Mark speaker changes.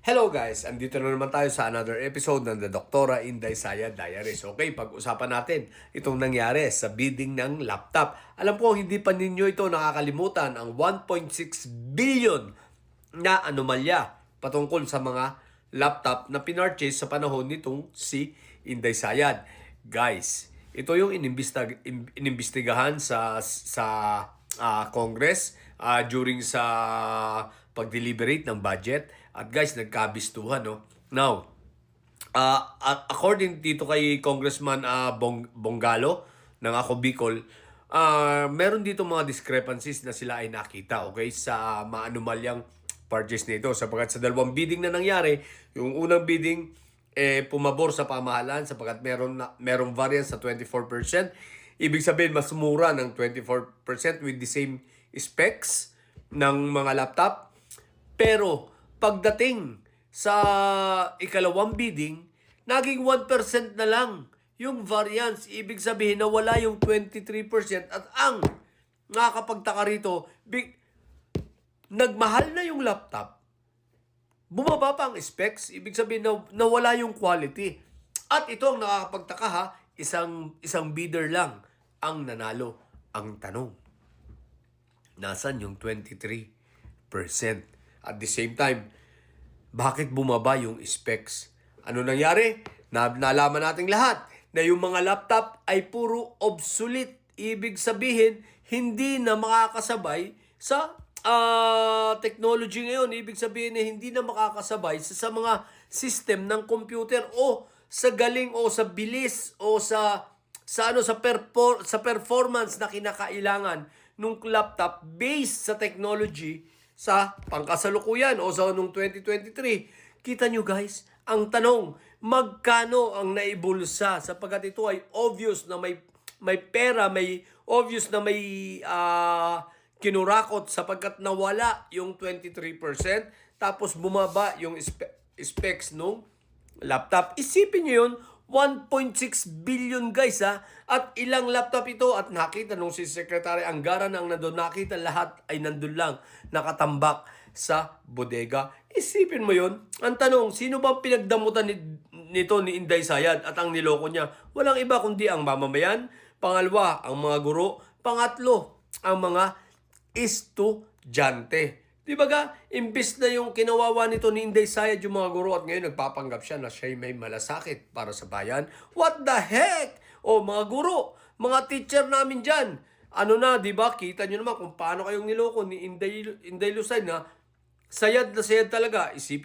Speaker 1: Hello guys! Andito na naman tayo sa another episode ng The Doktora Inday Saya Diaries. Okay, pag-usapan natin itong nangyari sa bidding ng laptop. Alam ko hindi pa ninyo ito nakakalimutan ang 1.6 billion na anomalya patungkol sa mga laptop na pinurchase sa panahon nitong si Inday Sayad. Guys, ito yung inimbestigahan sa Congress during sa pag-deliberate ng budget. At guys, nagkabistuhan, no? Now, according dito kay Congressman Bongalo ng Ako Bicol, meron dito mga discrepancies na sila ay nakita, okay, sa maanumalyang purchase nito. Sapagkat sa dalawang bidding na nangyari, yung unang bidding pumabor sa pamahalaan sapagkat merong variance sa 24%. Ibig sabihin, mas mura ng 24% with the same specs ng mga laptop. Pero pagdating sa ikalawang bidding, naging 1% na lang yung variance. Ibig sabihin na wala yung 23%. At ang nakakapagtaka rito, nagmahal na yung laptop, bumaba pa ang specs. Ibig sabihin na wala yung quality. At ito ang nakakapagtaka ha, isang bidder lang ang nanalo. Ang tanong, nasan yung 23%? At the same time, bakit bumaba yung specs? Ano nangyari? Nalaman nating lahat na yung mga laptop ay puro obsolete. Ibig sabihin, hindi na makakasabay sa technology ngayon. Ibig sabihin na hindi na makakasabay sa mga system ng computer o sa galing o sa bilis o sa performance na kinakailangan nung laptop based sa technology sa pangkasalukuyan o sa nung 2023. Kita nyo guys, ang tanong, magkano ang naibulsa? Sapagkat ito ay obvious na may pera, may obvious na may kinurakot sapagkat nawala yung 23%, tapos bumaba yung specs nung laptop. Isipin nyo yun, 1.6 billion guys ha. At ilang laptop ito at nakita nung si Secretary Angara nang nandun, nakita lahat ay nandun lang, nakatambak sa bodega. Isipin mo yun. Ang tanong, sino ba pinagdamutan nito ni Inday Sayad at ang niloko niya? Walang iba kundi ang mamamayan. Pangalawa, ang mga guro. Pangatlo, ang mga estudyante. Di ba ga, imbis na yung kinawawa nito ni Inday Sayad yung mga guro at ngayon nagpapanggap siya na siya may malasakit para sa bayan. What the heck? O mga guro, mga teacher namin dyan. Ano na, di ba? Kita nyo naman kung paano kayong niloko ni Inday Lusay na sayad talaga. Isipin